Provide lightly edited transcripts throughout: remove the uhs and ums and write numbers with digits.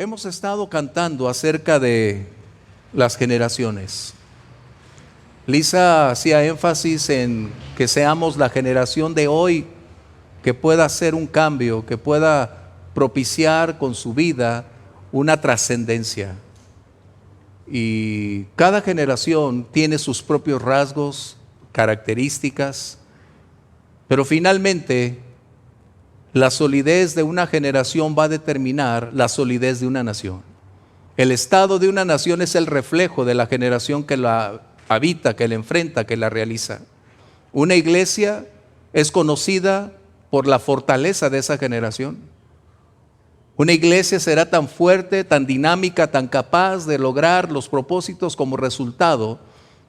Hemos estado cantando acerca de las generaciones. Lisa hacía énfasis en que seamos la generación de hoy que pueda hacer un cambio, que pueda propiciar con su vida una trascendencia. Y cada generación tiene sus propios rasgos, características, pero finalmente la solidez de una generación va a determinar la solidez de una nación. El estado de una nación es el reflejo de la generación que la habita, que la enfrenta, que la realiza. Una iglesia es conocida por la fortaleza de esa generación. Una iglesia será tan fuerte, tan dinámica, tan capaz de lograr los propósitos como resultado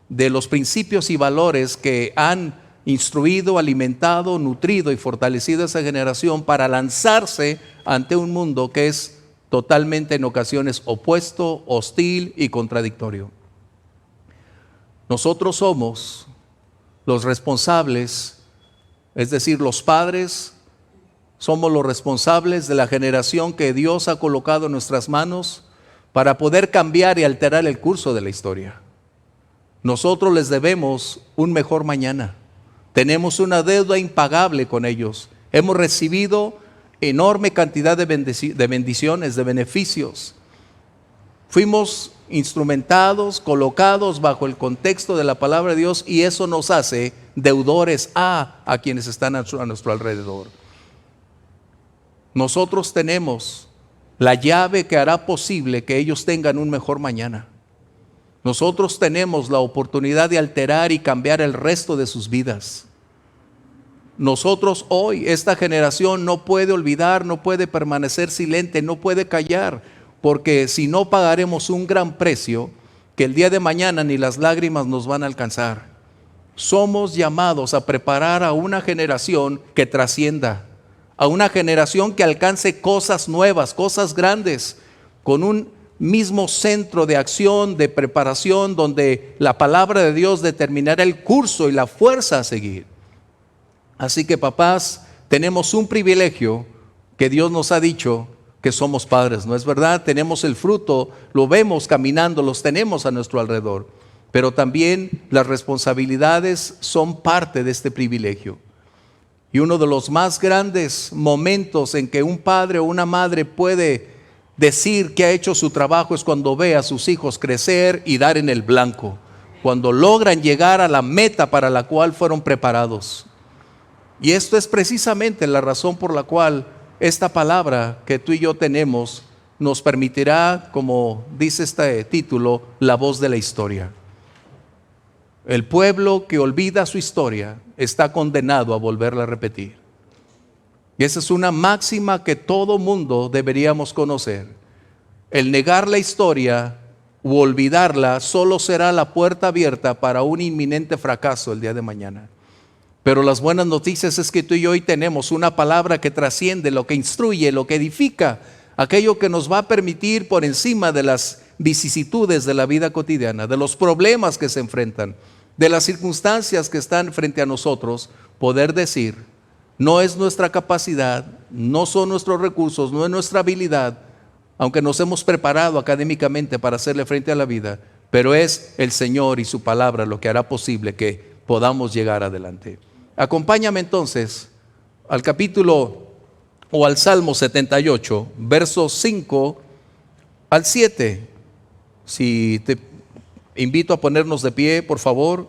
de los principios y valores que han instruido, alimentado, nutrido y fortalecido a esa generación para lanzarse ante un mundo que es totalmente en ocasiones opuesto, hostil y contradictorio. Nosotros somos los responsables, es decir, los padres, somos los responsables de la generación que Dios ha colocado en nuestras manos para poder cambiar y alterar el curso de la historia. Nosotros les debemos un mejor mañana. Tenemos una deuda impagable con ellos. Hemos recibido enorme cantidad de bendiciones, de beneficios. Fuimos instrumentados, colocados bajo el contexto de la palabra de Dios, y eso nos hace deudores a quienes están a nuestro alrededor. Nosotros tenemos la llave que hará posible que ellos tengan un mejor mañana. Nosotros tenemos la oportunidad de alterar y cambiar el resto de sus vidas. Nosotros hoy, esta generación no puede olvidar, no puede permanecer silente, no puede callar, porque si no pagaremos un gran precio que el día de mañana ni las lágrimas nos van a alcanzar. Somos llamados a preparar a una generación que trascienda, a una generación que alcance cosas nuevas, cosas grandes, con un mismo centro de acción, de preparación, donde la palabra de Dios determinará el curso y la fuerza a seguir. Así que papás, tenemos un privilegio que Dios nos ha dicho que somos padres, ¿no es verdad? Tenemos el fruto, lo vemos caminando, los tenemos a nuestro alrededor, pero también las responsabilidades son parte de este privilegio. Y uno de los más grandes momentos en que un padre o una madre puede decir que ha hecho su trabajo es cuando ve a sus hijos crecer y dar en el blanco, cuando logran llegar a la meta para la cual fueron preparados. Y esto es precisamente la razón por la cual esta palabra que tú y yo tenemos nos permitirá, como dice este título, la voz de la historia. El pueblo que olvida su historia está condenado a volverla a repetir. Y esa es una máxima que todo mundo deberíamos conocer. El negar la historia u olvidarla solo será la puerta abierta para un inminente fracaso el día de mañana. Pero las buenas noticias es que tú y yo hoy tenemos una palabra que trasciende, lo que instruye, lo que edifica, aquello que nos va a permitir por encima de las vicisitudes de la vida cotidiana, de los problemas que se enfrentan, de las circunstancias que están frente a nosotros, poder decir, no es nuestra capacidad, no son nuestros recursos, no es nuestra habilidad, aunque nos hemos preparado académicamente para hacerle frente a la vida, pero es el Señor y su palabra lo que hará posible que podamos llegar adelante. Acompáñame entonces al capítulo o al Salmo 78, versos 5 al 7. Si te invito a ponernos de pie, por favor.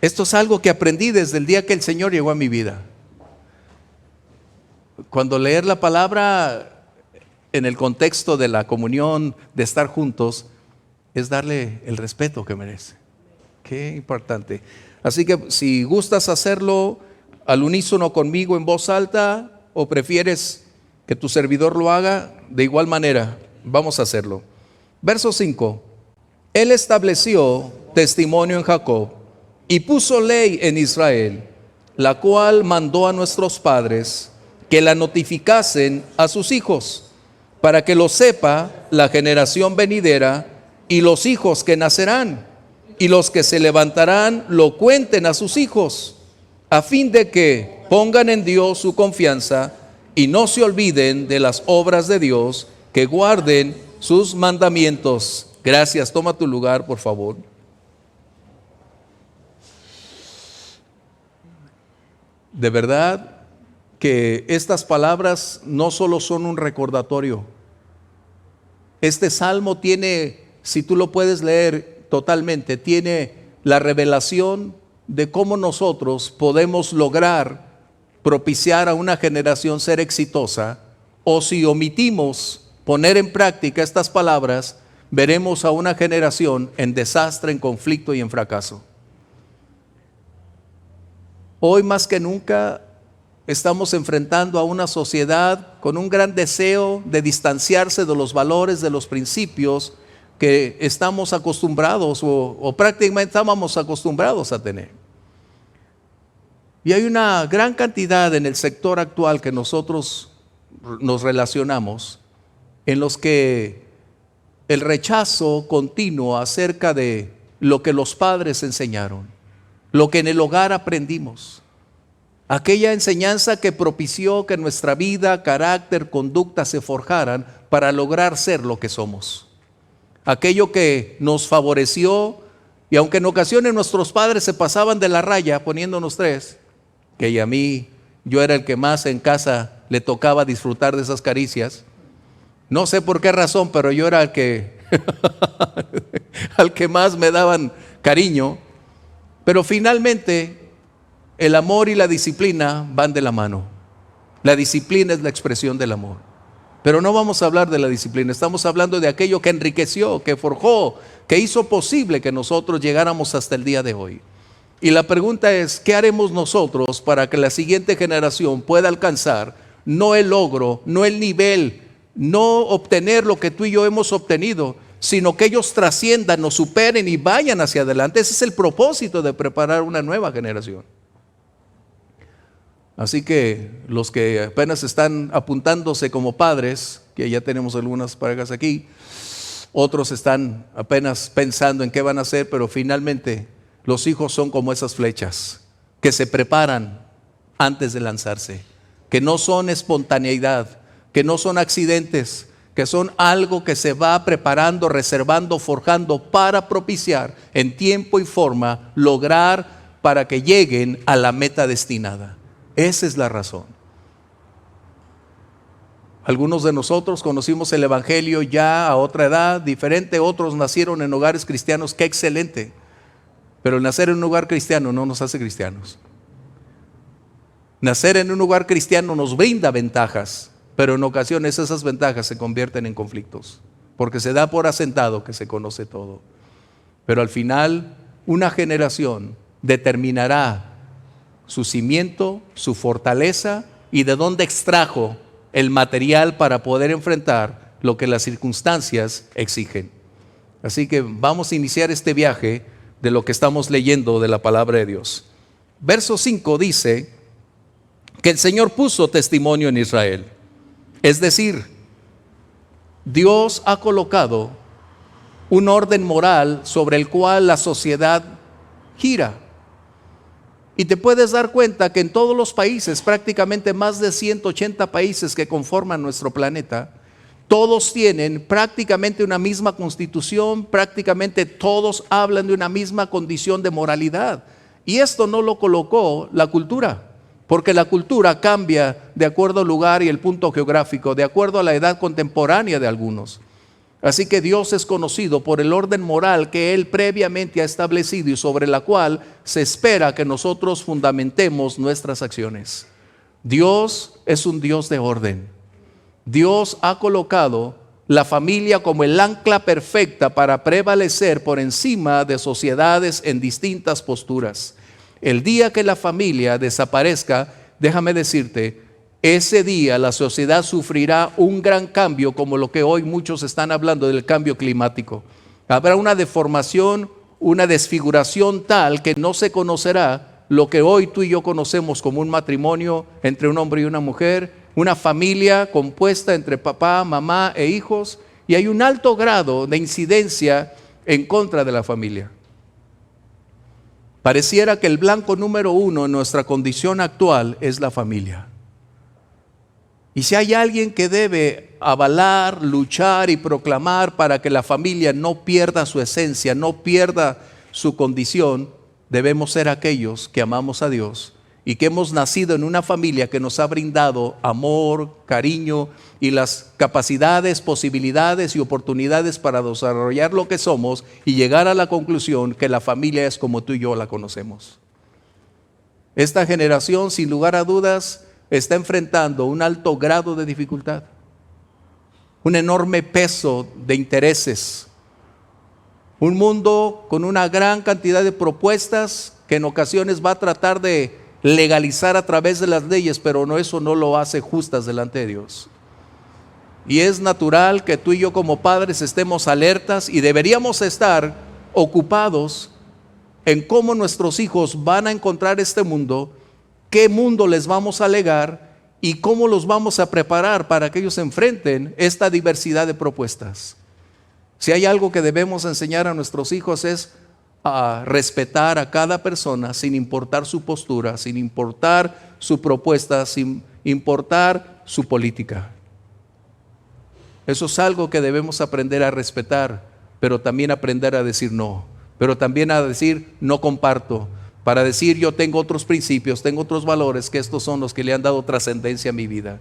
Esto es algo que aprendí desde el día que el Señor llegó a mi vida. Cuando leer la palabra en el contexto de la comunión, de estar juntos, es darle el respeto que merece. Qué importante. Así que si gustas hacerlo al unísono conmigo en voz alta o prefieres que tu servidor lo haga, de igual manera, vamos a hacerlo. Verso 5. Él estableció testimonio en Jacob y puso ley en Israel, la cual mandó a nuestros padres que la notificasen a sus hijos, para que lo sepa la generación venidera y los hijos que nacerán, y los que se levantarán lo cuenten a sus hijos, a fin de que pongan en Dios su confianza y no se olviden de las obras de Dios, que guarden sus mandamientos. Gracias, toma tu lugar, por favor. De verdad que estas palabras no solo son un recordatorio. Este salmo tiene, si tú lo puedes leer totalmente, tiene la revelación de cómo nosotros podemos lograr propiciar a una generación ser exitosa, o si omitimos poner en práctica estas palabras, veremos a una generación en desastre, en conflicto y en fracaso. Hoy más que nunca estamos enfrentando a una sociedad con un gran deseo de distanciarse de los valores, de los principios que estamos acostumbrados o prácticamente estábamos acostumbrados a tener. Y hay una gran cantidad en el sector actual que nosotros nos relacionamos, en los que el rechazo continuo acerca de lo que los padres enseñaron, lo que en el hogar aprendimos, aquella enseñanza que propició que nuestra vida, carácter, conducta se forjaran para lograr ser lo que somos. Aquello que nos favoreció, y aunque en ocasiones nuestros padres se pasaban de la raya poniéndonos tres, que a mí, yo era el que más en casa le tocaba disfrutar de esas caricias. No sé por qué razón, pero yo era el que al que más me daban cariño. Pero finalmente el amor y la disciplina van de la mano. La disciplina es la expresión del amor. Pero no vamos a hablar de la disciplina, estamos hablando de aquello que enriqueció, que forjó, que hizo posible que nosotros llegáramos hasta el día de hoy. Y la pregunta es, ¿qué haremos nosotros para que la siguiente generación pueda alcanzar no el logro, no el nivel, no obtener lo que tú y yo hemos obtenido, sino que ellos trasciendan, nos superen y vayan hacia adelante? Ese es el propósito de preparar una nueva generación. Así que los que apenas están apuntándose como padres, que ya tenemos algunas parejas aquí, otros están apenas pensando en qué van a hacer, pero finalmente los hijos son como esas flechas que se preparan antes de lanzarse, que no son espontaneidad, que no son accidentes, que son algo que se va preparando, reservando, forjando para propiciar en tiempo y forma, lograr para que lleguen a la meta destinada. Esa es la razón. Algunos de nosotros conocimos el Evangelio ya a otra edad diferente, otros nacieron en hogares cristianos, qué excelente. Pero el nacer en un hogar cristiano no nos hace cristianos. Nacer en un hogar cristiano nos brinda ventajas, pero en ocasiones esas ventajas se convierten en conflictos, porque se da por asentado que se conoce todo. Pero al final, una generación determinará su cimiento, su fortaleza y de dónde extrajo el material para poder enfrentar lo que las circunstancias exigen. Así que vamos a iniciar este viaje de lo que estamos leyendo de la palabra de Dios. Verso 5 dice que el Señor puso testimonio en Israel. Es decir, Dios ha colocado un orden moral sobre el cual la sociedad gira. Y te puedes dar cuenta que en todos los países, prácticamente más de 180 países que conforman nuestro planeta, todos tienen prácticamente una misma constitución, prácticamente todos hablan de una misma condición de moralidad. Y esto no lo colocó la cultura, porque la cultura cambia de acuerdo al lugar y el punto geográfico, de acuerdo a la edad contemporánea de algunos. Así que Dios es conocido por el orden moral que Él previamente ha establecido y sobre la cual se espera que nosotros fundamentemos nuestras acciones. Dios es un Dios de orden. Dios ha colocado la familia como el ancla perfecta para prevalecer por encima de sociedades en distintas posturas. El día que la familia desaparezca, déjame decirte, ese día la sociedad sufrirá un gran cambio, como lo que hoy muchos están hablando del cambio climático. Habrá una deformación, una desfiguración tal que no se conocerá lo que hoy tú y yo conocemos como un matrimonio entre un hombre y una mujer, una familia compuesta entre papá, mamá e hijos, y hay un alto grado de incidencia en contra de la familia. Pareciera que el blanco número uno en nuestra condición actual es la familia. Y si hay alguien que debe avalar, luchar y proclamar para que la familia no pierda su esencia, no pierda su condición, debemos ser aquellos que amamos a Dios y que hemos nacido en una familia que nos ha brindado amor, cariño y las capacidades, posibilidades y oportunidades para desarrollar lo que somos y llegar a la conclusión que la familia es como tú y yo la conocemos. Esta generación, sin lugar a dudas, está enfrentando un alto grado de dificultad, un enorme peso de intereses, un mundo con una gran cantidad de propuestas que en ocasiones va a tratar de legalizar a través de las leyes, pero eso no lo hace justas delante de Dios. Y es natural que tú y yo como padres estemos alertas y deberíamos estar ocupados en cómo nuestros hijos van a encontrar este mundo, qué mundo les vamos a legar y cómo los vamos a preparar para que ellos enfrenten esta diversidad de propuestas. Si hay algo que debemos enseñar a nuestros hijos es a respetar a cada persona sin importar su postura, sin importar su propuesta, sin importar su política. Eso es algo que debemos aprender a respetar, pero también aprender a decir no, pero también a decir no comparto, para decir yo tengo otros principios, tengo otros valores, que estos son los que le han dado trascendencia a mi vida.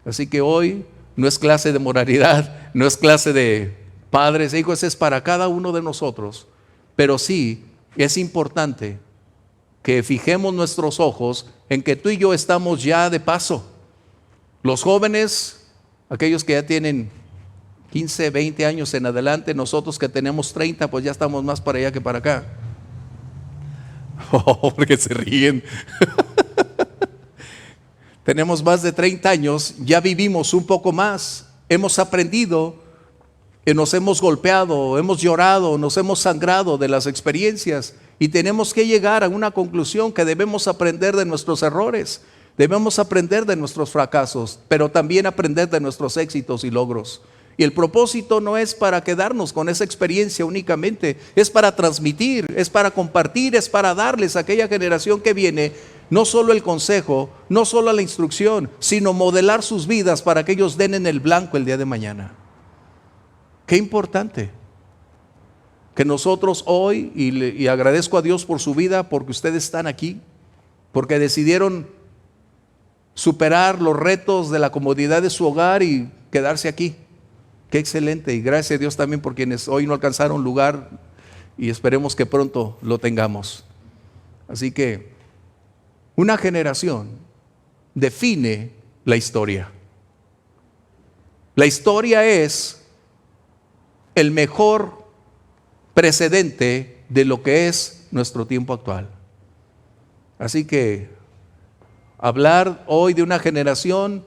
Así que hoy no es clase de moralidad, no es clase de padres e hijos, es para cada uno de nosotros. Pero sí es importante que fijemos nuestros ojos en que tú y yo estamos ya de paso. Los jóvenes, aquellos que ya tienen 15, 20 años en adelante, nosotros que tenemos 30, pues ya estamos más para allá que para acá. Oh, porque se ríen. Tenemos más de 30 años, ya vivimos un poco más, hemos aprendido, nos hemos golpeado, hemos llorado, nos hemos sangrado de las experiencias y tenemos que llegar a una conclusión que debemos aprender de nuestros errores, debemos aprender de nuestros fracasos, pero también aprender de nuestros éxitos y logros. Y el propósito no es para quedarnos con esa experiencia únicamente, es para transmitir, es para compartir, es para darles a aquella generación que viene no solo el consejo, no solo la instrucción, sino modelar sus vidas para que ellos den en el blanco el día de mañana. Qué importante que nosotros hoy, y agradezco a Dios por su vida, porque ustedes están aquí, porque decidieron superar los retos de la comodidad de su hogar y quedarse aquí. Qué excelente, y gracias a Dios también por quienes hoy no alcanzaron lugar y esperemos que pronto lo tengamos. Así que una generación define la historia. La historia es el mejor precedente de lo que es nuestro tiempo actual. Así que hablar hoy de una generación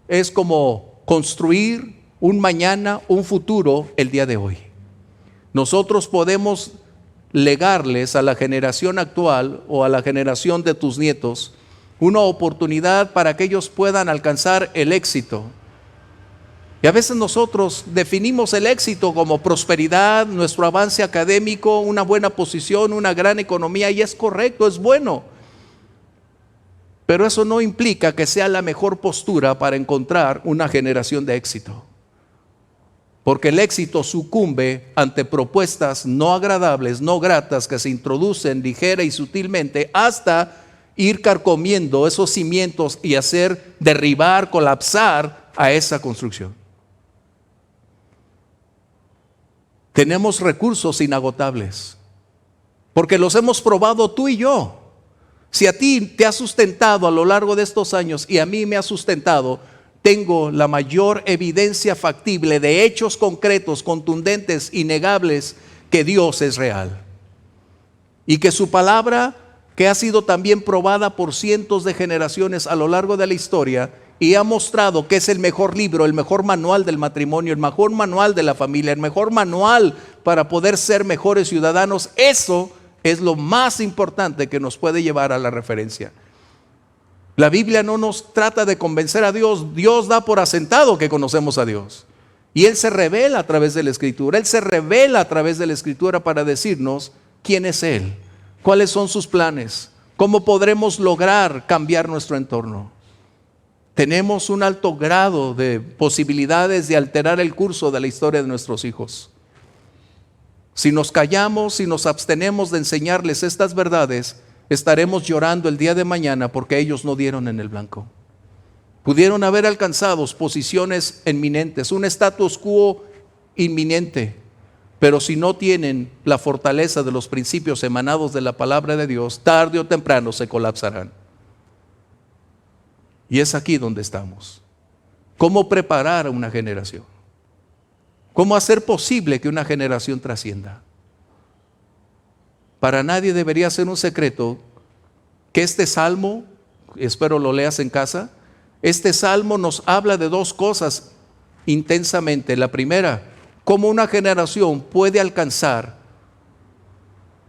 es como construir un mañana, un futuro el día de hoy. Nosotros podemos legarles a la generación actual o a la generación de tus nietos una oportunidad para que ellos puedan alcanzar el éxito. Y a veces nosotros definimos el éxito como prosperidad, nuestro avance académico, una buena posición, una gran economía, y es correcto, es bueno. Pero eso no implica que sea la mejor postura para encontrar una generación de éxito. Porque el éxito sucumbe ante propuestas no agradables, no gratas, que se introducen ligera y sutilmente hasta ir carcomiendo esos cimientos y hacer derribar, colapsar a esa construcción. Tenemos recursos inagotables, porque los hemos probado tú y yo. Si a ti te ha sustentado a lo largo de estos años y a mí me ha sustentado, tengo la mayor evidencia factible de hechos concretos, contundentes, innegables, que Dios es real. Y que su palabra, que ha sido también probada por cientos de generaciones a lo largo de la historia, y ha mostrado que es el mejor libro, el mejor manual del matrimonio, el mejor manual de la familia, el mejor manual para poder ser mejores ciudadanos. Eso es lo más importante que nos puede llevar a la referencia. La Biblia no nos trata de convencer a Dios. Dios da por asentado que conocemos a Dios. Y Él se revela a través de la Escritura. Él se revela a través de la Escritura para decirnos quién es Él, cuáles son sus planes, cómo podremos lograr cambiar nuestro entorno. tenemos un alto grado de posibilidades de alterar el curso de la historia de nuestros hijos. Si nos callamos, si nos abstenemos de enseñarles estas verdades, estaremos llorando el día de mañana porque ellos no dieron en el blanco. Pudieron haber alcanzado posiciones eminentes, un status quo inminente, pero si no tienen la fortaleza de los principios emanados de la palabra de Dios, tarde o temprano se colapsarán. Y es aquí donde estamos. ¿Cómo preparar a una generación? ¿Cómo hacer posible que una generación trascienda? Para nadie debería ser un secreto que este salmo, espero lo leas en casa, este salmo nos habla de dos cosas intensamente. La primera, cómo una generación puede alcanzar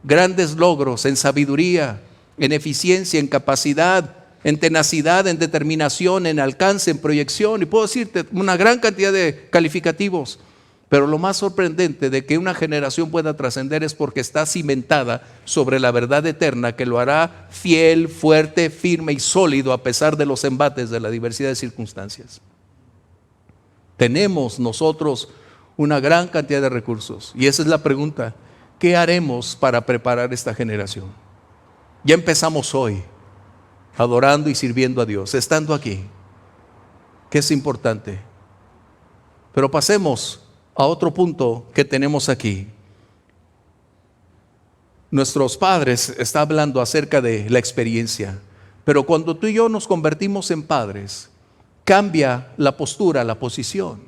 grandes logros en sabiduría, en eficiencia, en capacidad, en tenacidad, en determinación, en alcance, en proyección, y puedo decirte una gran cantidad de calificativos. Pero lo más sorprendente de que una generación pueda trascender es porque está cimentada sobre la verdad eterna que lo hará fiel, fuerte, firme y sólido a pesar de los embates de la diversidad de circunstancias. Tenemos nosotros una gran cantidad de recursos y esa es la pregunta: ¿qué haremos para preparar esta generación? Ya empezamos hoy adorando y sirviendo a Dios, estando aquí, que es importante. Pero pasemos a otro punto que tenemos aquí. Nuestros padres están hablando acerca de la experiencia, pero cuando tú y yo nos convertimos en padres, cambia la postura, la posición.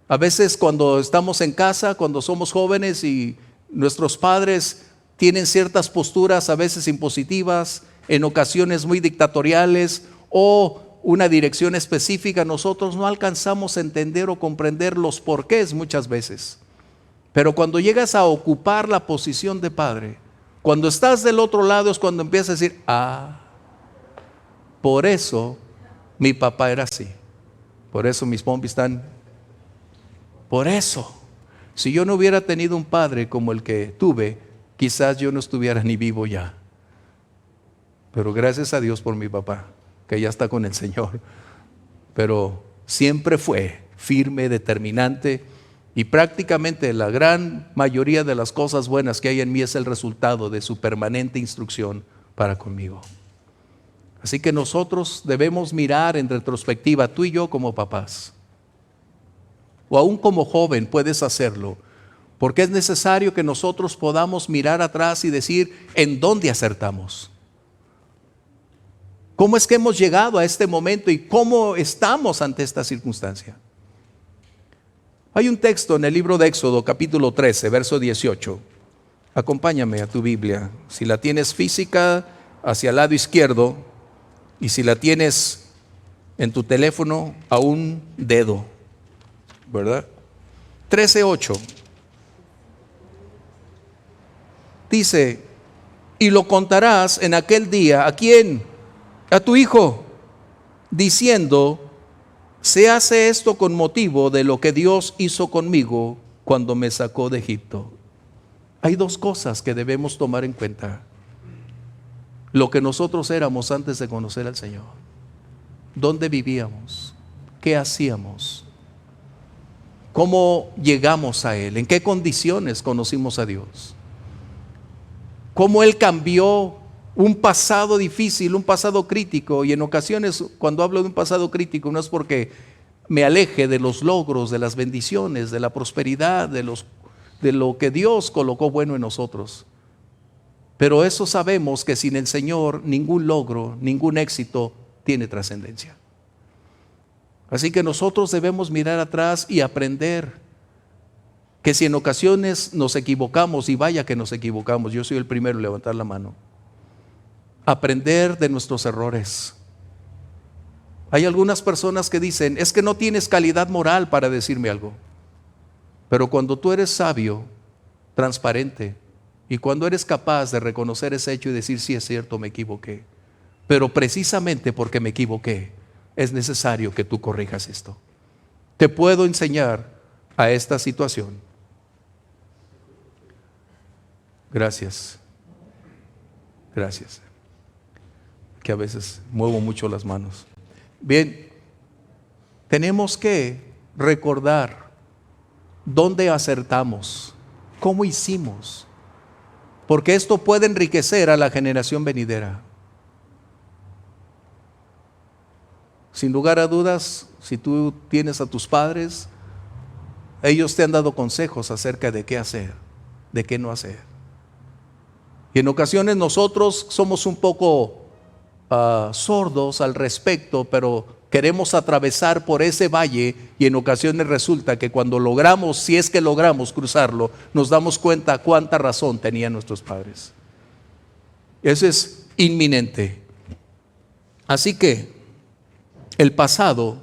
A veces cuando estamos en casa, cuando somos jóvenes y nuestros padres tienen ciertas posturas a veces impositivas, en ocasiones muy dictatoriales o una dirección específica, nosotros no alcanzamos a entender o comprender los porqués muchas veces. Pero cuando llegas a ocupar la posición de padre, cuando estás del otro lado es cuando empiezas a decir, por eso mi papá era así, por eso mis pompis están, por eso, si yo no hubiera tenido un padre como el que tuve, quizás yo no estuviera ni vivo ya. Pero gracias a Dios por mi papá, que ya está con el Señor, pero siempre fue firme, determinante, y prácticamente la gran mayoría de las cosas buenas que hay en mí es el resultado de su permanente instrucción para conmigo. Así que nosotros debemos mirar en retrospectiva, tú y yo como papás, o aún como joven puedes hacerlo, porque es necesario que nosotros podamos mirar atrás y decir en dónde acertamos. ¿Cómo es que hemos llegado a este momento y cómo estamos ante esta circunstancia? Hay un texto en el libro de Éxodo, capítulo 13, verso 18. Acompáñame a tu Biblia. Si la tienes física, hacia el lado izquierdo, y si la tienes en tu teléfono, a un dedo, ¿verdad? 13:8. Dice, y lo contarás en aquel día, ¿a quién? A tu hijo, diciendo, se hace esto con motivo de lo que Dios hizo conmigo cuando me sacó de Egipto. Hay dos cosas que debemos tomar en cuenta: lo que nosotros éramos antes de conocer al Señor, dónde vivíamos, qué hacíamos, cómo llegamos a Él, en qué condiciones conocimos a Dios, cómo Él cambió un pasado difícil, un pasado crítico. Y en ocasiones cuando hablo de un pasado crítico no es porque me aleje de los logros, de las bendiciones, de la prosperidad, de lo que Dios colocó bueno en nosotros. Pero eso sabemos que sin el Señor ningún logro, ningún éxito tiene trascendencia. Así que nosotros debemos mirar atrás y aprender que si en ocasiones nos equivocamos, y vaya que nos equivocamos, yo soy el primero en levantar la mano, aprender de nuestros errores. Hay algunas personas que dicen, es que no tienes calidad moral para decirme algo. Pero cuando tú eres sabio, transparente, y cuando eres capaz de reconocer ese hecho y decir, sí es cierto, me equivoqué, pero precisamente porque me equivoqué, es necesario que tú corrijas esto. Te puedo enseñar a esta situación. Gracias. Gracias. Que a veces muevo mucho las manos. Bien, tenemos que recordar dónde acertamos, cómo hicimos, porque esto puede enriquecer a la generación venidera. Sin lugar a dudas, si tú tienes a tus padres, ellos te han dado consejos acerca de qué hacer, de qué no hacer. Y en ocasiones nosotros somos un poco sordos al respecto, pero queremos atravesar por ese valle y en ocasiones resulta que cuando logramos, si es que logramos cruzarlo, nos damos cuenta cuánta razón tenían nuestros padres. Eso es inminente. Así que el pasado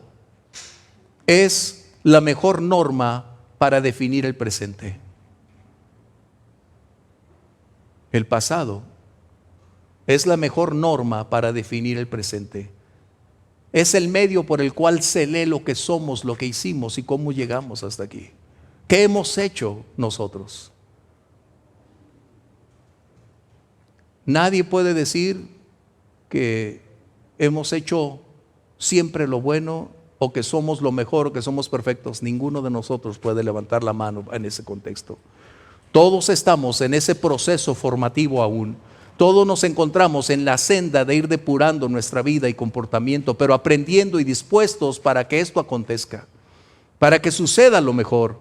es la mejor norma para definir el presente. El pasado es la mejor norma para definir el presente. Es el medio por el cual se lee lo que somos, lo que hicimos y cómo llegamos hasta aquí. ¿Qué hemos hecho nosotros? Nadie puede decir que hemos hecho siempre lo bueno o que somos lo mejor o que somos perfectos. Ninguno de nosotros puede levantar la mano en ese contexto. Todos estamos en ese proceso formativo aún. Todos nos encontramos en la senda de ir depurando nuestra vida y comportamiento, pero aprendiendo y dispuestos para que esto acontezca, para que suceda lo mejor.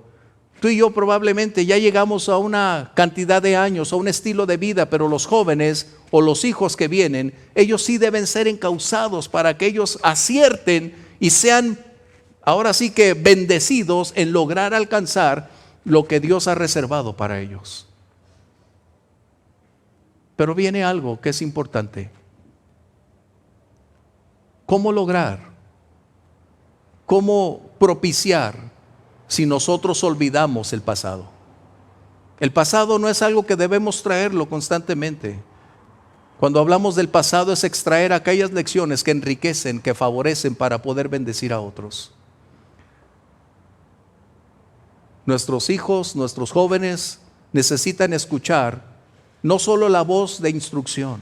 Tú y yo probablemente ya llegamos a una cantidad de años, a un estilo de vida, pero los jóvenes o los hijos que vienen, ellos sí deben ser encauzados para que ellos acierten y sean ahora sí que bendecidos en lograr alcanzar lo que Dios ha reservado para ellos. Pero viene algo que es importante. ¿Cómo lograr? ¿Cómo propiciar si nosotros olvidamos el pasado? El pasado no es algo que debemos traerlo constantemente. Cuando hablamos del pasado es extraer aquellas lecciones que enriquecen, que favorecen para poder bendecir a otros. Nuestros hijos, nuestros jóvenes necesitan escuchar no solo la voz de instrucción,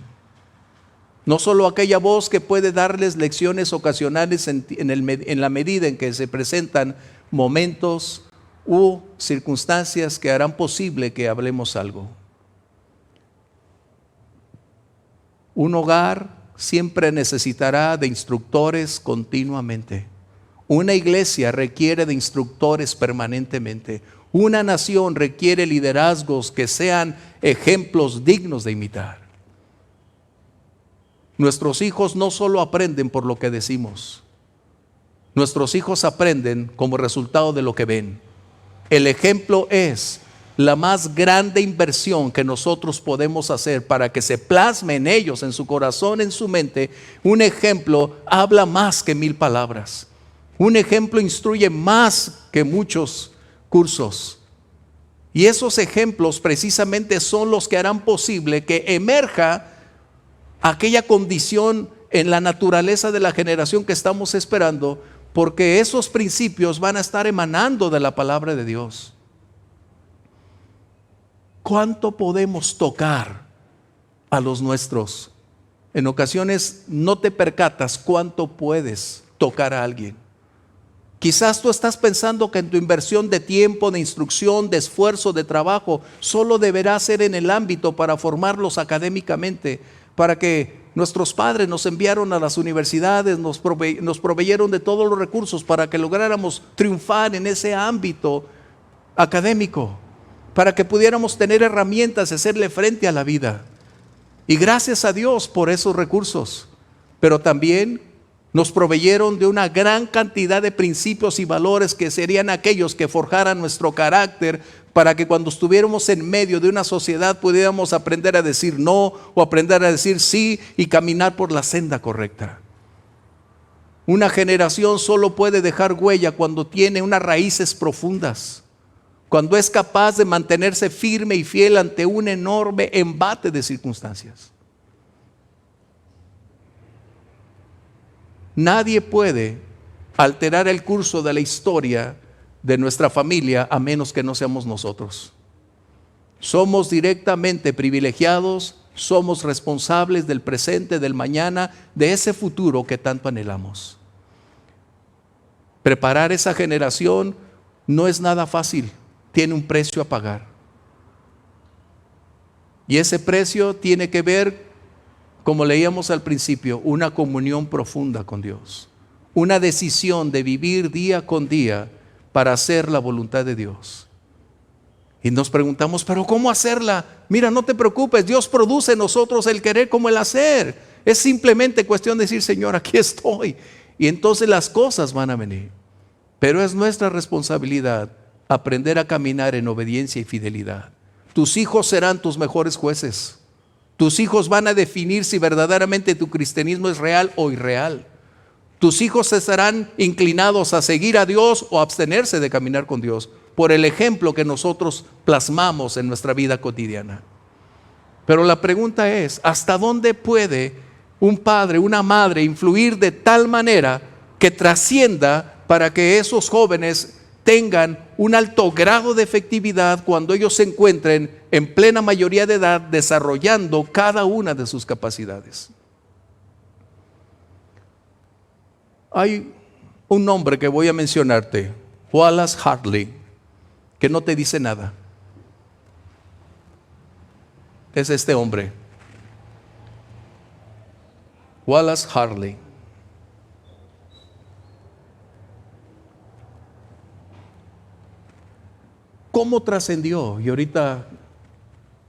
no solo aquella voz que puede darles lecciones ocasionales en la medida en que se presentan momentos u circunstancias que harán posible que hablemos algo. Un hogar siempre necesitará de instructores continuamente. Una iglesia requiere de instructores permanentemente. Una nación requiere liderazgos que sean ejemplos dignos de imitar. Nuestros hijos no solo aprenden por lo que decimos. Nuestros hijos aprenden como resultado de lo que ven. El ejemplo es la más grande inversión que nosotros podemos hacer para que se plasme en ellos, en su corazón, en su mente. Un ejemplo habla más que 1000 palabras. Un ejemplo instruye más que muchos cursos. Y esos ejemplos precisamente son los que harán posible que emerja aquella condición en la naturaleza de la generación que estamos esperando, porque esos principios van a estar emanando de la palabra de Dios. ¿Cuánto podemos tocar a los nuestros? En ocasiones no te percatas cuánto puedes tocar a alguien. Quizás tú estás pensando que en tu inversión de tiempo, de instrucción, de esfuerzo, de trabajo, solo deberá ser en el ámbito para formarlos académicamente, para que nuestros padres nos enviaron a las universidades, nos proveyeron de todos los recursos para que lográramos triunfar en ese ámbito académico, para que pudiéramos tener herramientas de hacerle frente a la vida. Y gracias a Dios por esos recursos, pero también nos proveyeron de una gran cantidad de principios y valores que serían aquellos que forjaran nuestro carácter para que cuando estuviéramos en medio de una sociedad pudiéramos aprender a decir no o aprender a decir sí y caminar por la senda correcta. Una generación solo puede dejar huella cuando tiene unas raíces profundas, cuando es capaz de mantenerse firme y fiel ante un enorme embate de circunstancias. Nadie puede alterar el curso de la historia de nuestra familia a menos que no seamos nosotros. Somos directamente privilegiados, somos responsables del presente, del mañana, de ese futuro que tanto anhelamos. Preparar esa generación no es nada fácil, tiene un precio a pagar. Y ese precio tiene que ver, como leíamos al principio, una comunión profunda con Dios. Una decisión de vivir día con día para hacer la voluntad de Dios. Y nos preguntamos, ¿pero cómo hacerla? Mira, no te preocupes, Dios produce en nosotros el querer como el hacer. Es simplemente cuestión de decir, Señor, aquí estoy. Y entonces las cosas van a venir. Pero es nuestra responsabilidad aprender a caminar en obediencia y fidelidad. Tus hijos serán tus mejores jueces. Tus hijos van a definir si verdaderamente tu cristianismo es real o irreal. Tus hijos estarán inclinados a seguir a Dios o a abstenerse de caminar con Dios por el ejemplo que nosotros plasmamos en nuestra vida cotidiana. Pero la pregunta es, ¿hasta dónde puede un padre, una madre influir de tal manera que trascienda para que esos jóvenes tengan un alto grado de efectividad cuando ellos se encuentren en plena mayoría de edad desarrollando cada una de sus capacidades? Hay un nombre que voy a mencionarte, Wallace Hartley, que no te dice nada. Es este hombre, Wallace Hartley. ¿Cómo trascendió? Y ahorita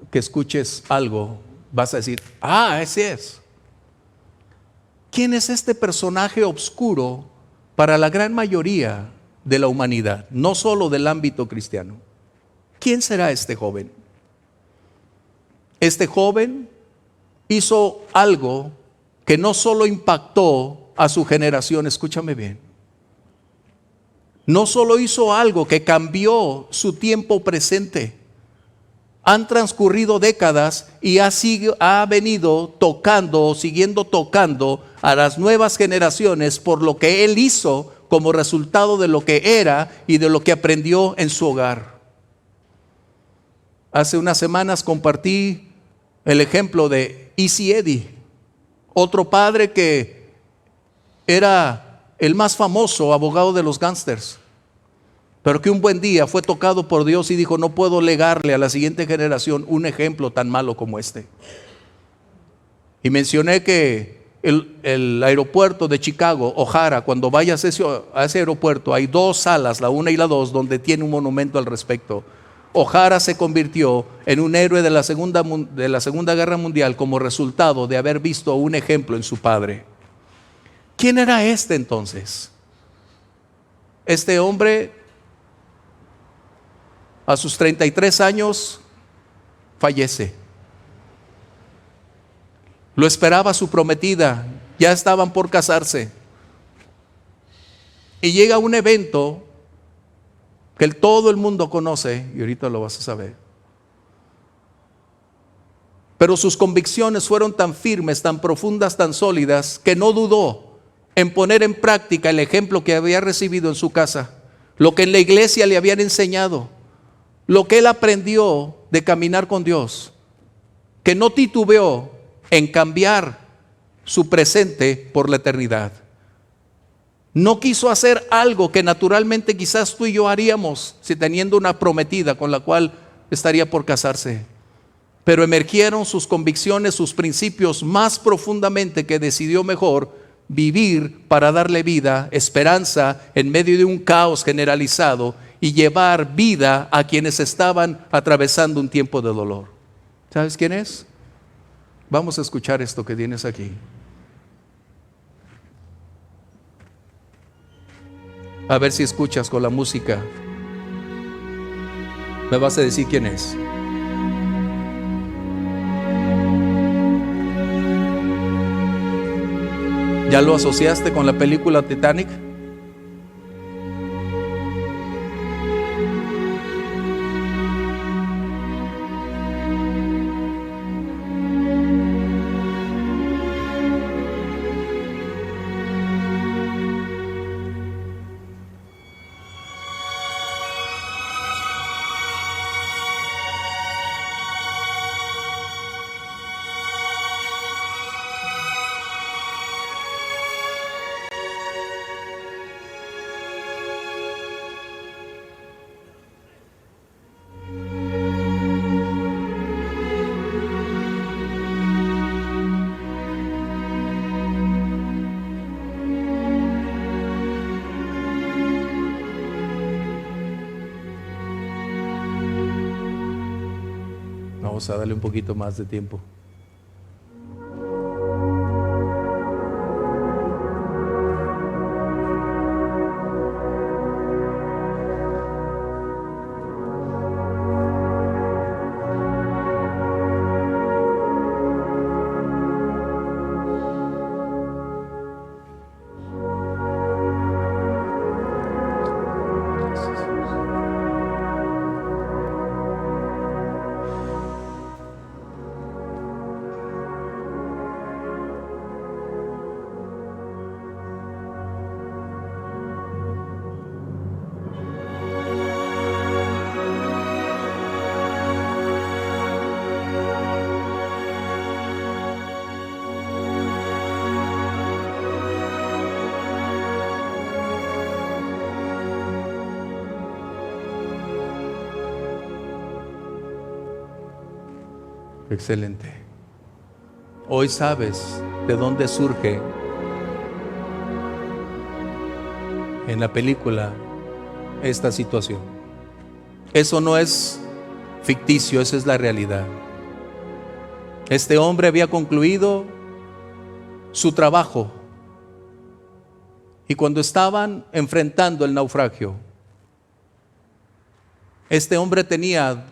que escuches algo, vas a decir, ese es. ¿Quién es este personaje oscuro para la gran mayoría de la humanidad, no solo del ámbito cristiano? ¿Quién será este joven? Este joven hizo algo que no solo impactó a su generación, escúchame bien, no solo hizo algo que cambió su tiempo presente. Han transcurrido décadas y ha venido tocando, siguiendo tocando a las nuevas generaciones por lo que él hizo como resultado de lo que era y de lo que aprendió en su hogar. Hace unas semanas compartí el ejemplo de Easy Eddie, otro padre que era el más famoso abogado de los gángsters, pero que un buen día fue tocado por Dios y dijo, no puedo legarle a la siguiente generación un ejemplo tan malo como este. Y mencioné que el aeropuerto de Chicago, O'Hara, cuando vayas a ese aeropuerto, hay dos salas, la una y la dos, donde tiene un monumento al respecto. O'Hara se convirtió en un héroe de la Segunda Guerra Mundial como resultado de haber visto un ejemplo en su padre. ¿Quién era este entonces? Este hombre, a sus 33 años, fallece. Lo esperaba su prometida, ya estaban por casarse. Y llega un evento que todo el mundo conoce, y ahorita lo vas a saber. Pero sus convicciones fueron tan firmes, tan profundas, tan sólidas, que no dudó en poner en práctica el ejemplo que había recibido en su casa, lo que en la iglesia le habían enseñado, lo que él aprendió de caminar con Dios, que no titubeó en cambiar su presente por la eternidad. No quiso hacer algo que naturalmente quizás tú y yo haríamos si teniendo una prometida con la cual estaría por casarse. Pero emergieron sus convicciones, sus principios más profundamente, que decidió mejor vivir para darle vida, esperanza en medio de un caos generalizado y llevar vida a quienes estaban atravesando un tiempo de dolor. ¿Sabes quién es? Vamos a escuchar esto que tienes aquí. A ver si escuchas con la música. Me vas a decir quién es. ¿Ya lo asociaste con la película Titanic? Vamos a darle un poquito más de tiempo. Excelente. Hoy sabes de dónde surge en la película esta situación. Eso no es ficticio, esa es la realidad. Este hombre había concluido su trabajo y cuando estaban enfrentando el naufragio, este hombre tenía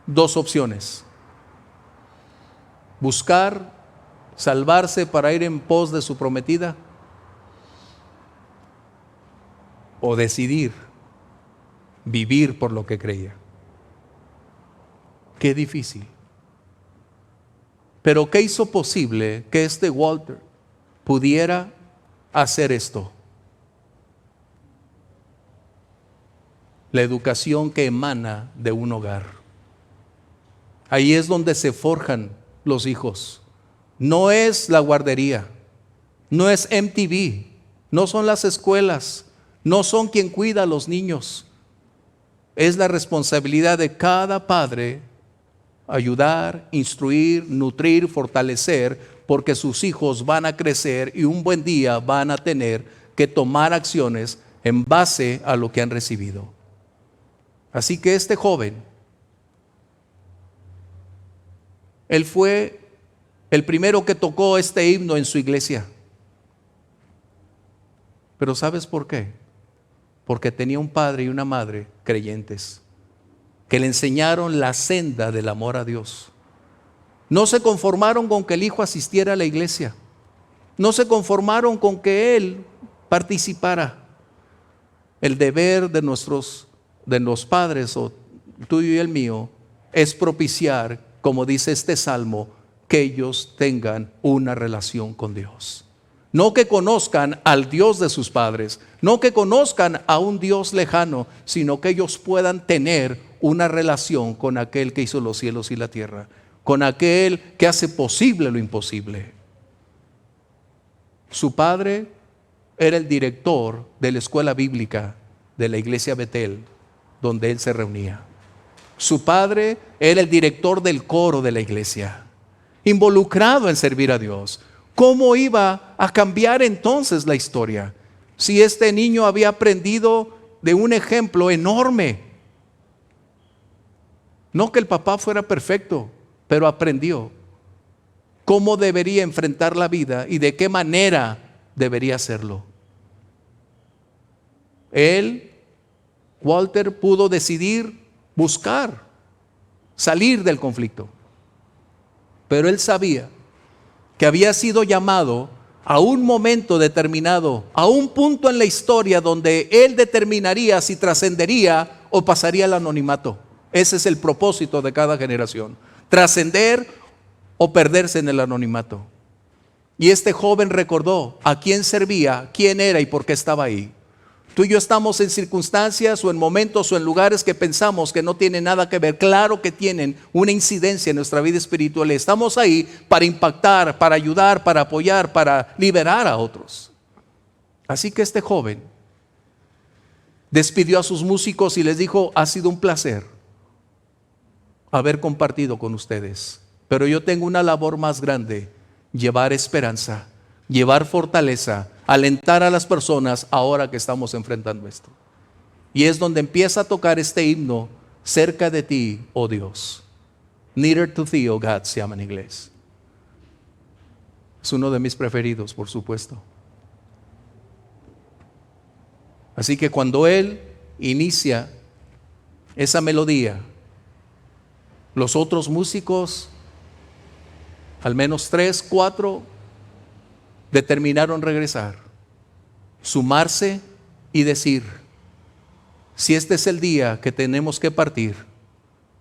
dos opciones: buscar salvarse para ir en pos de su prometida, o decidir vivir por lo que creía. Qué difícil. Pero ¿qué hizo posible que este Walter pudiera hacer esto? La educación que emana de un hogar. Ahí es donde se forjan los hijos. No es la guardería, no es MTV, no son las escuelas, no son quien cuida a los niños. Es la responsabilidad de cada padre ayudar, instruir, nutrir, fortalecer, porque sus hijos van a crecer y un buen día van a tener que tomar acciones en base a lo que han recibido. Así que este joven, él fue el primero que tocó este himno en su iglesia. Pero ¿sabes por qué? Porque tenía un padre y una madre creyentes que le enseñaron la senda del amor a Dios. No se conformaron con que el hijo asistiera a la iglesia. No se conformaron con que él participara. El deber de los padres, o tuyo y el mío, es propiciar, como dice este salmo, que ellos tengan una relación con Dios. No que conozcan al Dios de sus padres, no que conozcan a un Dios lejano, sino que ellos puedan tener una relación con aquel que hizo los cielos y la tierra, con aquel que hace posible lo imposible. Su padre era el director de la escuela bíblica de la iglesia Betel, donde él se reunía. Su padre era el director del coro de la iglesia, involucrado en servir a Dios. ¿Cómo iba a cambiar entonces la historia? Si este niño había aprendido de un ejemplo enorme. No que el papá fuera perfecto, pero aprendió cómo debería enfrentar la vida y de qué manera debería hacerlo. Él, Walter, pudo decidir buscar salir del conflicto, pero él sabía que había sido llamado a un momento determinado, a un punto en la historia donde él determinaría si trascendería o pasaría al anonimato. Ese es el propósito de cada generación: trascender o perderse en el anonimato. Y este joven recordó a quién servía, quién era y por qué estaba ahí. Tú y yo estamos en circunstancias o en momentos o en lugares que pensamos que no tienen nada que ver. Claro que tienen una incidencia en nuestra vida espiritual. Estamos ahí para impactar, para ayudar, para apoyar, para liberar a otros. Así que este joven despidió a sus músicos y les dijo: ha sido un placer haber compartido con ustedes, pero yo tengo una labor más grande: llevar esperanza, llevar fortaleza, alentar a las personas ahora que estamos enfrentando esto. Y es donde empieza a tocar este himno: cerca de ti, oh Dios. Nearer to Thee, O God, se llama en inglés. Es uno de mis preferidos, por supuesto. Así que cuando él inicia esa melodía, los otros músicos, al menos 3, 4, determinaron regresar, sumarse y decir: si este es el día que tenemos que partir,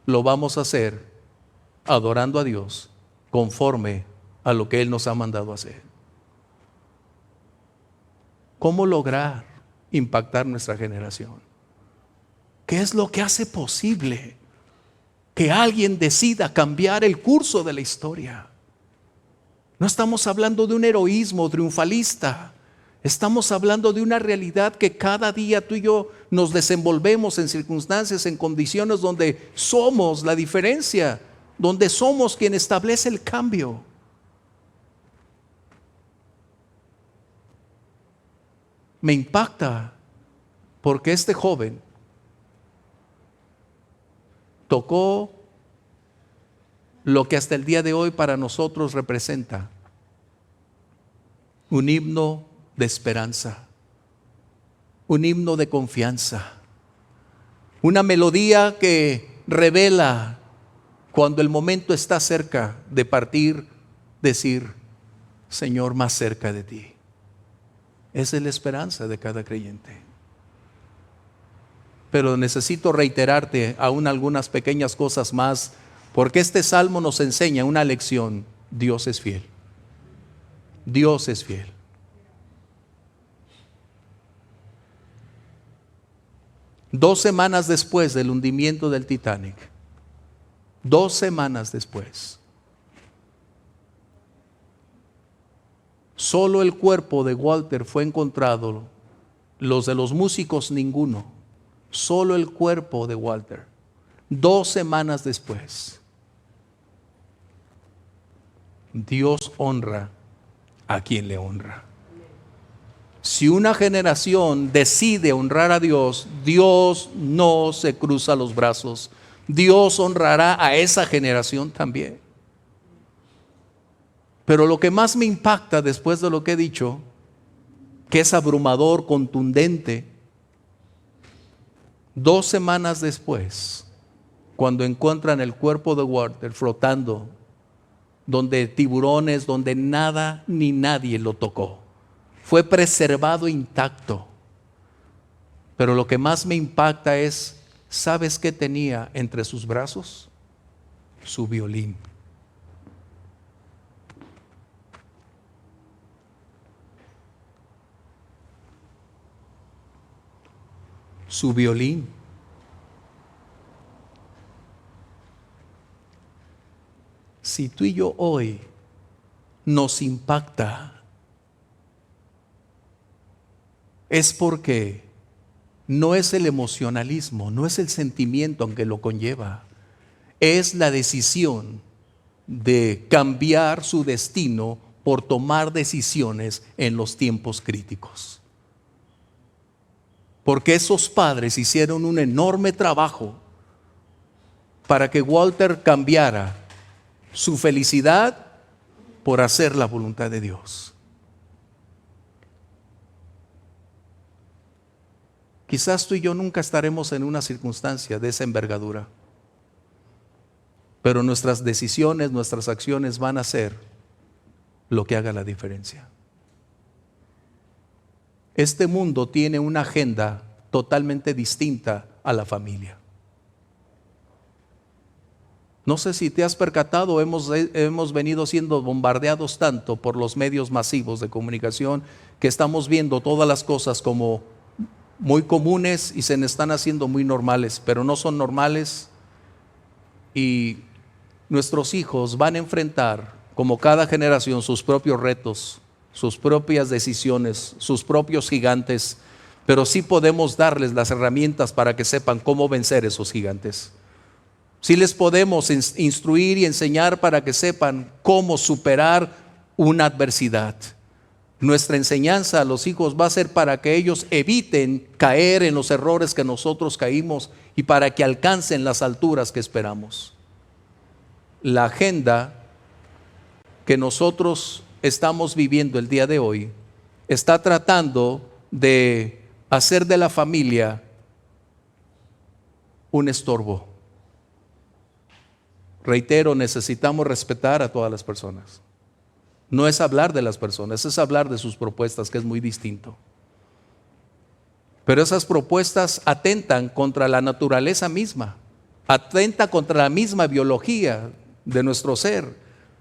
lo vamos a hacer adorando a Dios conforme a lo que Él nos ha mandado hacer. ¿Cómo lograr impactar nuestra generación? ¿Qué es lo que hace posible que alguien decida cambiar el curso de la historia? No estamos hablando de un heroísmo triunfalista. Estamos hablando de una realidad que cada día tú y yo nos desenvolvemos en circunstancias, en condiciones donde somos la diferencia, donde somos quien establece el cambio. Me impacta porque este joven tocó lo que hasta el día de hoy para nosotros representa un himno de esperanza, un himno de confianza, una melodía que revela cuando el momento está cerca de partir, decir: Señor, más cerca de ti. Esa es la esperanza de cada creyente. Pero necesito reiterarte aún algunas pequeñas cosas más, porque este salmo nos enseña una lección. Dios es fiel. Dios es fiel. Dos semanas después del hundimiento del Titanic, 2 semanas después, solo el cuerpo de Walter fue encontrado, los de los músicos ninguno, solo el cuerpo de Walter. 2 semanas después, Dios honra a quien le honra. Si una generación decide honrar a Dios, Dios no se cruza los brazos. Dios honrará a esa generación también. Pero lo que más me impacta después de lo que he dicho, que es abrumador, contundente, 2 semanas después, cuando encuentran el cuerpo de Walter flotando, donde tiburones, donde nada ni nadie lo tocó, fue preservado intacto. Pero lo que más me impacta es, ¿sabes qué tenía entre sus brazos? Su violín. Su violín. Si tú y yo hoy nos impacta, es porque no es el emocionalismo, no es el sentimiento aunque lo conlleva, es la decisión de cambiar su destino por tomar decisiones en los tiempos críticos. Porque esos padres hicieron un enorme trabajo para que Walter cambiara su felicidad por hacer la voluntad de Dios. Quizás tú y yo nunca estaremos en una circunstancia de esa envergadura, pero nuestras decisiones, nuestras acciones van a ser lo que haga la diferencia. Este mundo tiene una agenda totalmente distinta a la familia. No sé si te has percatado, hemos venido siendo bombardeados tanto por los medios masivos de comunicación que estamos viendo todas las cosas como muy comunes y se nos están haciendo muy normales, pero no son normales, y nuestros hijos van a enfrentar, como cada generación, sus propios retos, sus propias decisiones, sus propios gigantes, pero sí podemos darles las herramientas para que sepan cómo vencer esos gigantes. Sí les podemos instruir y enseñar para que sepan cómo superar una adversidad. Nuestra enseñanza a los hijos va a ser para que ellos eviten caer en los errores que nosotros caímos y para que alcancen las alturas que esperamos. la agenda que nosotros estamos viviendo el día de hoy está tratando de hacer de la familia un estorbo. Reitero, necesitamos respetar a todas las personas. No es hablar de las personas, es hablar de sus propuestas, que es muy distinto. Pero esas propuestas atentan contra la naturaleza misma, atenta contra la misma biología de nuestro ser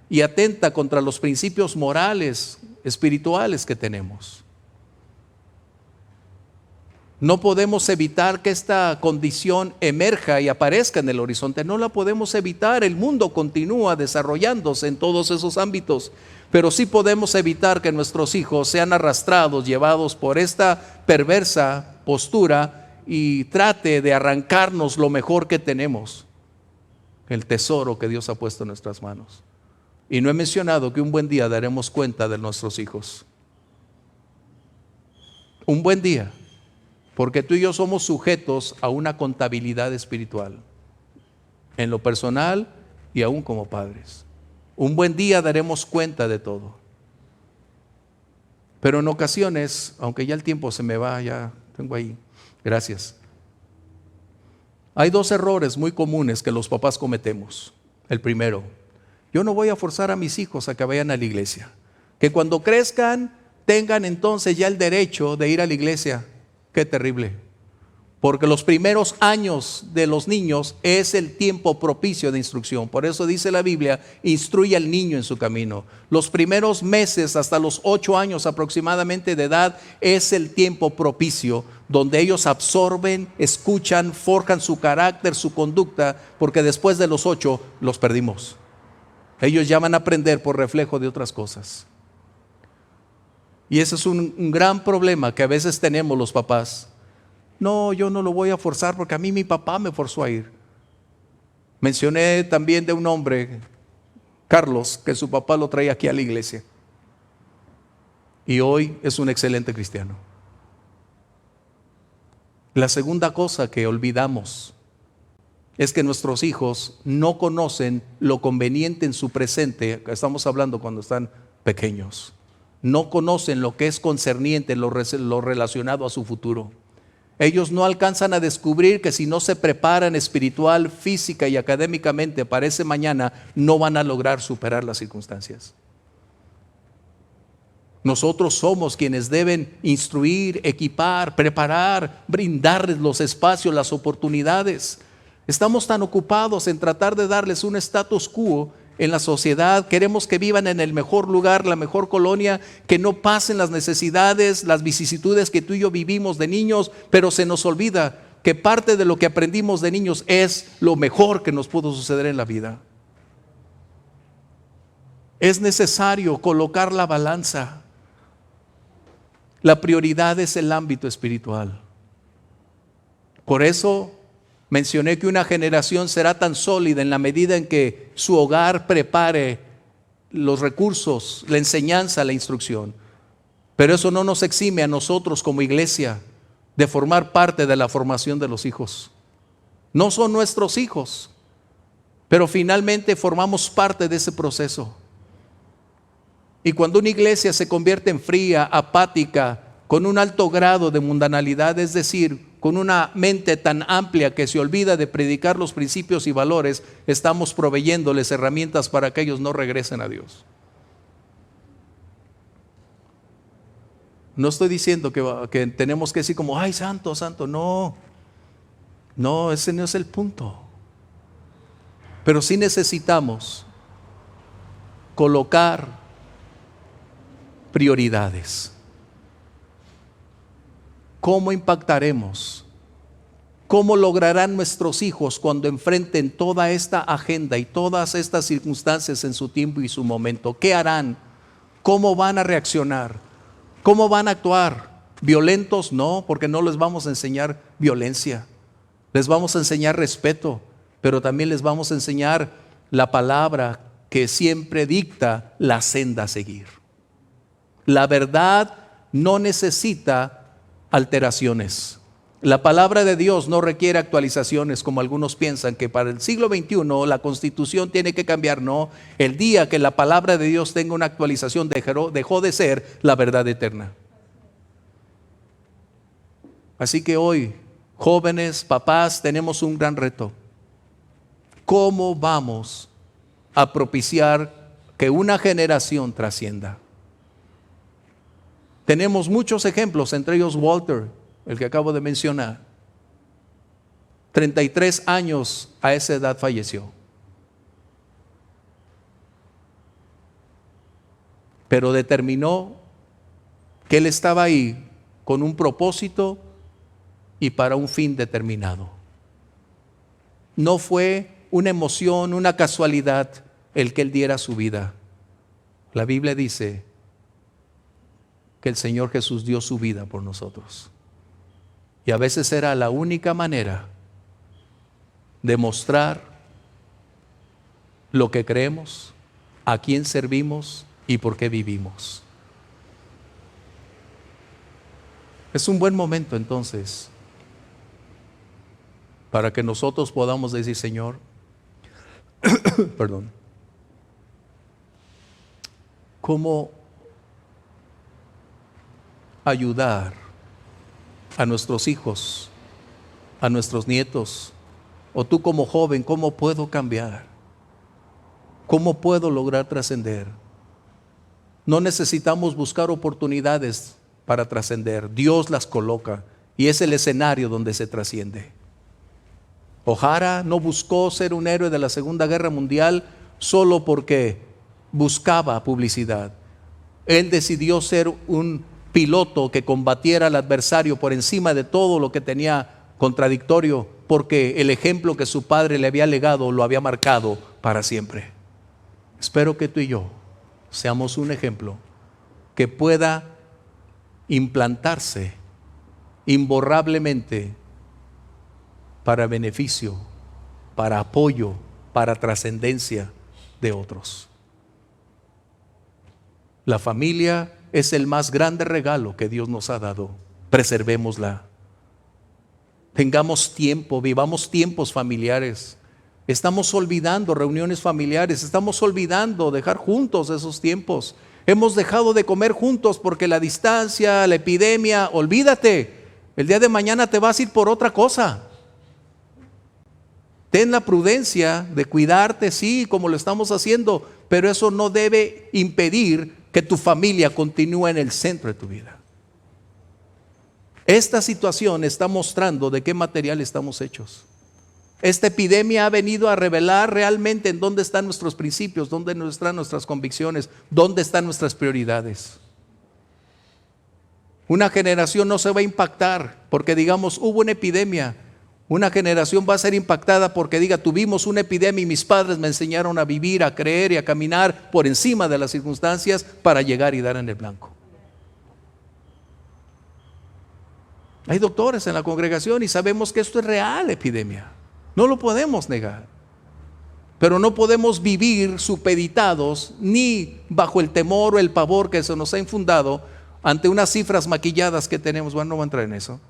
y atenta contra los principios morales, espirituales que tenemos. No podemos evitar que esta condición emerja y aparezca en el horizonte. No la podemos evitar. El mundo continúa desarrollándose en todos esos ámbitos. Pero sí podemos evitar que nuestros hijos sean arrastrados, llevados por esta perversa postura y trate de arrancarnos lo mejor que tenemos, el tesoro que Dios ha puesto en nuestras manos. Y no he mencionado que un buen día daremos cuenta de nuestros hijos. Un buen día. Porque tú y yo somos sujetos a una contabilidad espiritual, en lo personal y aún como padres. Un buen día daremos cuenta de todo. Pero en ocasiones, aunque ya el tiempo se me va, ya tengo ahí, gracias. Hay dos errores muy comunes que los papás cometemos. El primero, yo no voy a forzar a mis hijos a que vayan a la iglesia. Que cuando crezcan, tengan entonces ya el derecho de ir a la iglesia. Qué terrible, porque los primeros años de los niños es el tiempo propicio de instrucción. Por eso dice la Biblia, instruye al niño en su camino. Los primeros meses hasta los 8 años aproximadamente de edad es el tiempo propicio donde ellos absorben, escuchan, forjan su carácter, su conducta, porque después de los 8 los perdimos. Ellos ya van a aprender por reflejo de otras cosas. Y ese es un gran problema que a veces tenemos los papás. No, yo no lo voy a forzar porque a mí mi papá me forzó a ir. Mencioné también de un hombre, Carlos, que su papá lo traía aquí a la iglesia. Y hoy es un excelente cristiano. La segunda cosa que olvidamos es que nuestros hijos no conocen lo conveniente en su presente. Estamos hablando cuando están pequeños. No conocen lo que es concerniente, lo relacionado a su futuro. Ellos no alcanzan a descubrir que si no se preparan espiritual, física y académicamente para ese mañana, no van a lograr superar las circunstancias. Nosotros somos quienes deben instruir, equipar, preparar, brindarles los espacios, las oportunidades. Estamos tan ocupados en tratar de darles un status quo en la sociedad, queremos que vivan en el mejor lugar, la mejor colonia, que no pasen las necesidades, las vicisitudes que tú y yo vivimos de niños, pero se nos olvida que parte de lo que aprendimos de niños es lo mejor que nos pudo suceder en la vida. Es necesario colocar la balanza. La prioridad es el ámbito espiritual. Por eso mencioné que una generación será tan sólida en la medida en que su hogar prepare los recursos, la enseñanza, la instrucción. Pero eso no nos exime a nosotros como iglesia de formar parte de la formación de los hijos. No son nuestros hijos, pero finalmente formamos parte de ese proceso. Y cuando una iglesia se convierte en fría, apática, con un alto grado de mundanalidad, es decir, con una mente tan amplia que se olvida de predicar los principios y valores, estamos proveyéndoles herramientas para que ellos no regresen a Dios. No estoy diciendo que tenemos que decir como, ay, santo, santo, no. No, ese no es el punto. Pero sí necesitamos colocar prioridades. ¿Cómo impactaremos? ¿Cómo lograrán nuestros hijos cuando enfrenten toda esta agenda y todas estas circunstancias en su tiempo y su momento? ¿Qué harán? ¿Cómo van a reaccionar? ¿Cómo van a actuar? ¿Violentos? No, porque no les vamos a enseñar violencia. Les vamos a enseñar respeto, pero también les vamos a enseñar la palabra que siempre dicta la senda a seguir. La verdad no necesita alteraciones. La palabra de Dios no requiere actualizaciones como algunos piensan que para el siglo XXI la Constitución tiene que cambiar. No, el día que la palabra de Dios tenga una actualización dejó de ser la verdad eterna. Así que hoy, jóvenes, papás, tenemos un gran reto. ¿Cómo vamos a propiciar que una generación trascienda? Tenemos muchos ejemplos, entre ellos Walter, el que acabo de mencionar. 33 años a esa edad falleció. Pero determinó que él estaba ahí con un propósito y para un fin determinado. No fue una emoción, una casualidad el que él diera su vida. La Biblia dice que el Señor Jesús dio su vida por nosotros. Y a veces era la única manera de mostrar lo que creemos, a quién servimos y por qué vivimos. Es un buen momento entonces para que nosotros podamos decir, Señor, perdón, ¿cómo ayudar a nuestros hijos, a nuestros nietos? O tú como joven, ¿cómo puedo cambiar? ¿Cómo puedo lograr trascender? No necesitamos buscar oportunidades para trascender. Dios las coloca y es el escenario donde se trasciende. O'Hara no buscó ser un héroe de la Segunda Guerra Mundial solo porque buscaba publicidad. Él decidió ser un piloto que combatiera al adversario por encima de todo lo que tenía contradictorio, porque el ejemplo que su padre le había legado lo había marcado para siempre. Espero que tú y yo seamos un ejemplo que pueda implantarse imborrablemente para beneficio, para apoyo, para trascendencia de otros. La familia es el más grande regalo que Dios nos ha dado. Preservémosla. Tengamos tiempo, vivamos tiempos familiares. Estamos olvidando reuniones familiares, estamos olvidando dejar juntos esos tiempos. Hemos dejado de comer juntos porque la distancia, la epidemia, olvídate. El día de mañana te vas a ir por otra cosa. Ten la prudencia de cuidarte, sí, como lo estamos haciendo, pero eso no debe impedir que tu familia continúe en el centro de tu vida. Esta situación está mostrando de qué material estamos hechos. Esta epidemia ha venido a revelar realmente en dónde están nuestros principios, dónde están nuestras convicciones, dónde están nuestras prioridades. Una generación no se va a impactar porque digamos hubo una epidemia. Una generación va a ser impactada porque diga tuvimos una epidemia y mis padres me enseñaron a vivir, a creer y a caminar por encima de las circunstancias para llegar y dar en el blanco. Hay doctores en la congregación y sabemos que esto es real, epidemia. No lo podemos negar. Pero no podemos vivir supeditados ni bajo el temor o el pavor que se nos ha infundado ante unas cifras maquilladas que tenemos. Bueno, no voy a entrar en eso.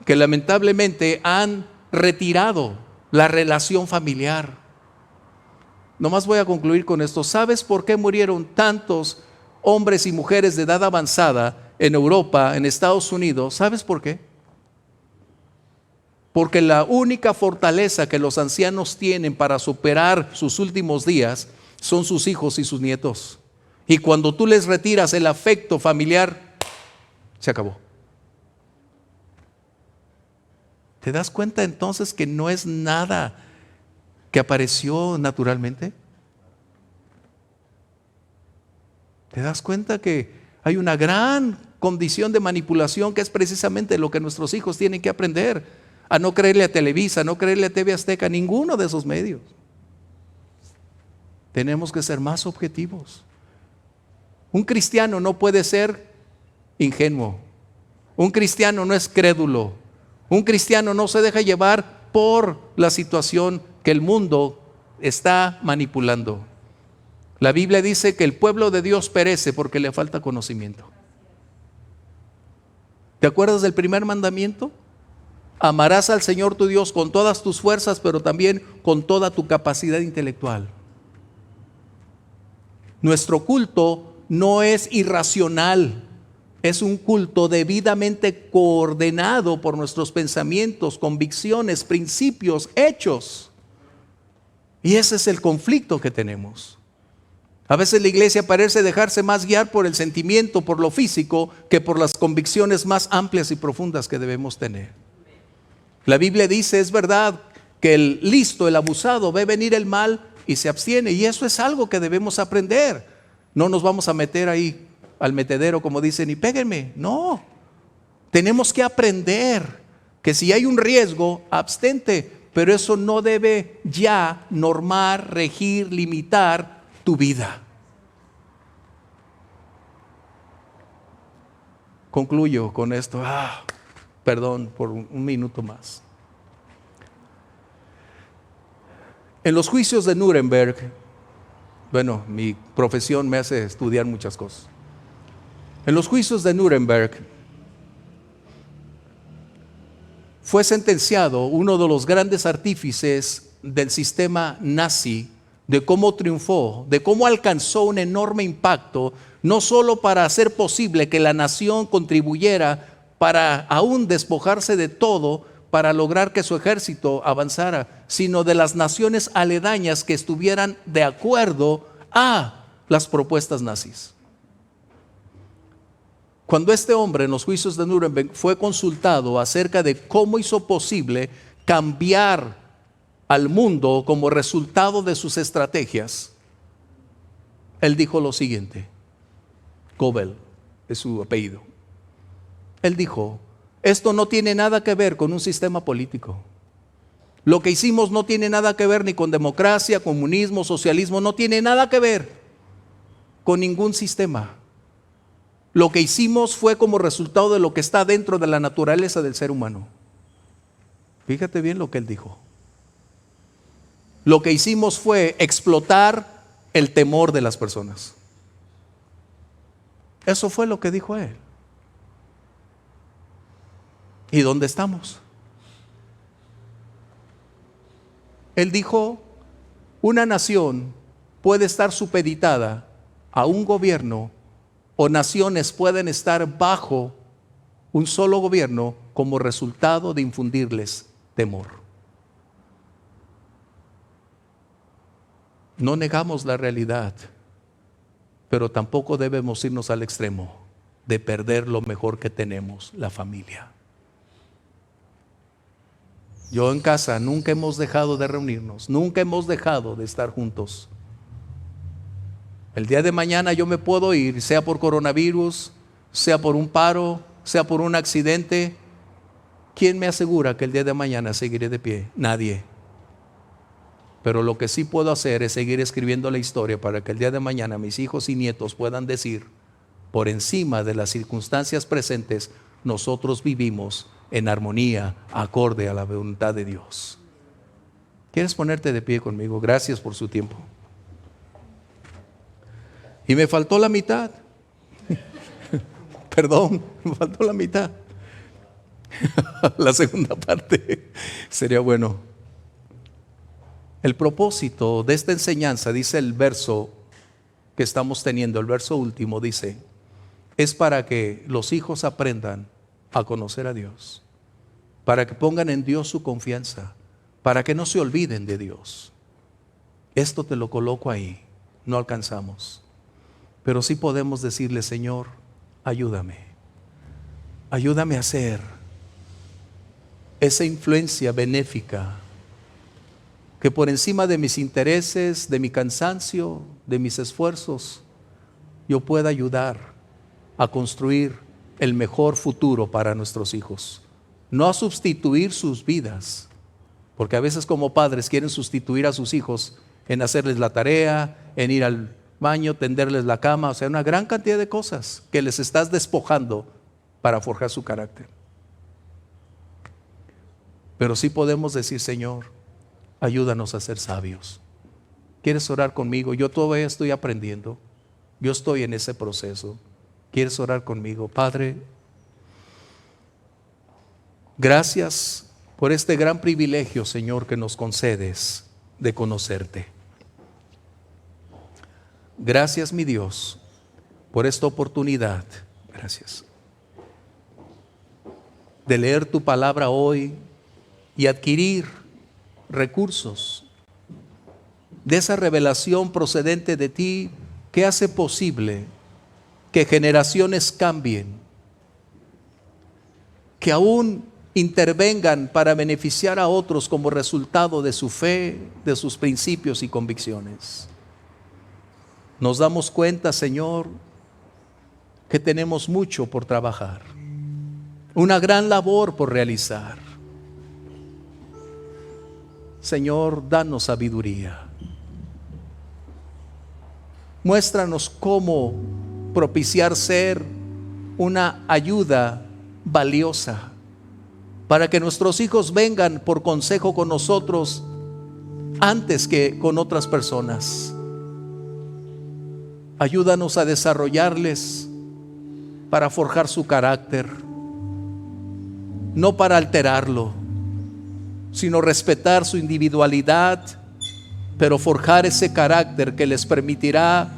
Que lamentablemente han retirado la relación familiar. Nomás voy a concluir con esto. ¿Sabes por qué murieron tantos hombres y mujeres de edad avanzada en Europa, en Estados Unidos? ¿Sabes por qué? Porque la única fortaleza que los ancianos tienen para superar sus últimos días son sus hijos y sus nietos. Y cuando tú les retiras el afecto familiar, se acabó. ¿Te das cuenta entonces que no es nada que apareció naturalmente? ¿Te das cuenta que hay una gran condición de manipulación que es precisamente lo que nuestros hijos tienen que aprender? A no creerle a Televisa, a no creerle a TV Azteca, a ninguno de esos medios. Tenemos que ser más objetivos. Un cristiano no puede ser ingenuo. Un cristiano no es crédulo. Un cristiano no se deja llevar por la situación que el mundo está manipulando. La Biblia dice que el pueblo de Dios perece porque le falta conocimiento. ¿Te acuerdas del primer mandamiento? Amarás al Señor tu Dios con todas tus fuerzas, pero también con toda tu capacidad intelectual. Nuestro culto no es irracional, es un culto debidamente coordenado por nuestros pensamientos, convicciones, principios, hechos. Y ese es el conflicto que tenemos. A veces la iglesia parece dejarse más guiar por el sentimiento, por lo físico, que por las convicciones más amplias y profundas que debemos tener. La Biblia dice, es verdad, que el listo, el abusado, ve venir el mal y se abstiene. Y eso es algo que debemos aprender. No nos vamos a meter ahí al metedero, como dicen, y péguenme. No, tenemos que aprender que si hay un riesgo, abstente. Pero eso no debe ya normar, regir, limitar tu vida. Concluyo con esto. Perdón por un minuto más. En los juicios de Nuremberg, bueno, mi profesión me hace estudiar muchas cosas. En los juicios de Nuremberg fue sentenciado uno de los grandes artífices del sistema nazi, de cómo triunfó, de cómo alcanzó un enorme impacto, no solo para hacer posible que la nación contribuyera para aún despojarse de todo, para lograr que su ejército avanzara, sino de las naciones aledañas que estuvieran de acuerdo a las propuestas nazis. Cuando este hombre en los juicios de Nuremberg fue consultado acerca de cómo hizo posible cambiar al mundo como resultado de sus estrategias, él dijo lo siguiente. Goebbels es su apellido. Él dijo, esto no tiene nada que ver con un sistema político. Lo que hicimos no tiene nada que ver ni con democracia, comunismo, socialismo, no tiene nada que ver con ningún sistema. Lo que hicimos fue como resultado de lo que está dentro de la naturaleza del ser humano. Fíjate bien lo que él dijo. Lo que hicimos fue explotar el temor de las personas. Eso fue lo que dijo él. ¿Y dónde estamos? Él dijo, una nación puede estar supeditada a un gobierno o naciones pueden estar bajo un solo gobierno como resultado de infundirles temor. No negamos la realidad, pero tampoco debemos irnos al extremo de perder lo mejor que tenemos, la familia. Yo en casa nunca hemos dejado de reunirnos, nunca hemos dejado de estar juntos. El día de mañana yo me puedo ir, sea por coronavirus, sea por un paro, sea por un accidente. ¿Quién me asegura que el día de mañana seguiré de pie? Nadie. Pero lo que sí puedo hacer es seguir escribiendo la historia para que el día de mañana mis hijos y nietos puedan decir, por encima de las circunstancias presentes, nosotros vivimos en armonía, acorde a la voluntad de Dios. ¿Quieres ponerte de pie conmigo? Gracias por su tiempo. Y me faltó la mitad. Perdón, me faltó la mitad. La segunda parte sería bueno. El propósito de esta enseñanza, dice el verso que estamos teniendo, el verso último dice, es para que los hijos aprendan a conocer a Dios, para que pongan en Dios su confianza, para que no se olviden de Dios. Esto te lo coloco ahí, no alcanzamos, pero sí podemos decirle, Señor, ayúdame a ser esa influencia benéfica que por encima de mis intereses, de mi cansancio, de mis esfuerzos, yo pueda ayudar a construir el mejor futuro para nuestros hijos. No a sustituir sus vidas, porque a veces como padres quieren sustituir a sus hijos en hacerles la tarea, en ir al baño, tenderles la cama, o sea, una gran cantidad de cosas que les estás despojando para forjar su carácter. Pero sí podemos decir, Señor, ayúdanos a ser sabios. ¿Quieres orar conmigo? Yo todavía estoy aprendiendo. Yo estoy en ese proceso. ¿Quieres orar conmigo? Padre, Gracias por este gran privilegio, Señor, que nos concedes de conocerte. Gracias, mi Dios, por esta oportunidad. Gracias. De leer tu palabra hoy y adquirir recursos de esa revelación procedente de ti que hace posible que generaciones cambien, que aún intervengan para beneficiar a otros como resultado de su fe, de sus principios y convicciones. Nos damos cuenta, Señor, que tenemos mucho por trabajar, una gran labor por realizar. Señor, danos sabiduría. Muéstranos cómo propiciar ser una ayuda valiosa para que nuestros hijos vengan por consejo con nosotros antes que con otras personas. Ayúdanos a desarrollarles para forjar su carácter, no para alterarlo, sino respetar su individualidad, pero forjar ese carácter que les permitirá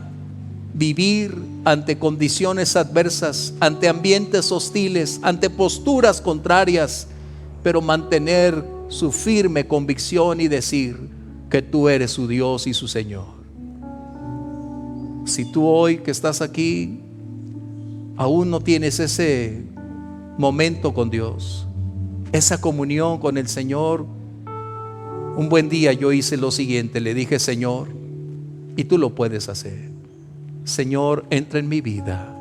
vivir ante condiciones adversas, ante ambientes hostiles, ante posturas contrarias, pero mantener su firme convicción y decir que tú eres su Dios y su Señor. Si tú hoy que estás aquí aún no tienes ese momento con Dios, esa comunión con el Señor, un buen día yo hice lo siguiente, le dije: Señor, y tú lo puedes hacer, Señor, entra en mi vida.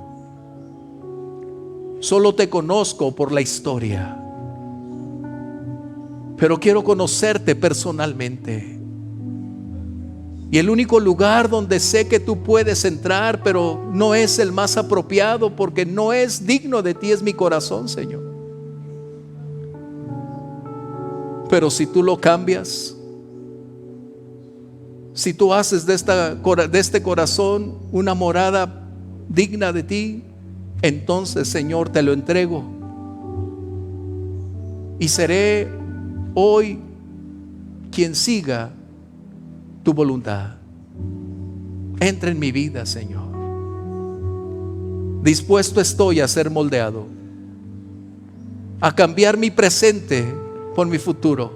Solo te conozco por la historia, pero quiero conocerte personalmente. Y el único lugar donde sé que tú puedes entrar, pero no es el más apropiado porque no es digno de ti, es mi corazón, Señor. Pero si tú lo cambias, si tú haces de este corazón una morada digna de ti, entonces, Señor, te lo entrego. Y seré hoy quien siga tu voluntad. Entra en mi vida, Señor. Dispuesto estoy a ser moldeado, a cambiar mi presente por mi futuro,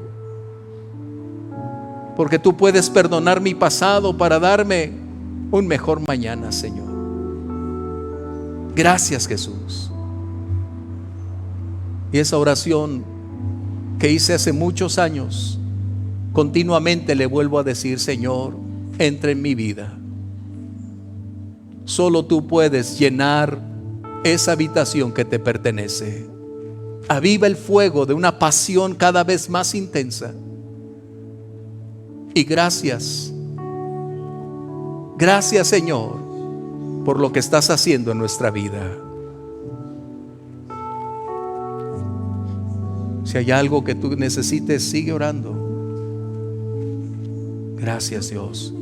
porque tú puedes perdonar mi pasado para darme un mejor mañana, Señor. Gracias, Jesús. Y esa oración que hice hace muchos años, continuamente le vuelvo a decir: Señor, entra en mi vida. Solo tú puedes llenar esa habitación que te pertenece. Aviva el fuego de una pasión cada vez más intensa. Y gracias, gracias, Señor, por lo que estás haciendo en nuestra vida. Si hay algo que tú necesites, sigue orando. Gracias, Dios.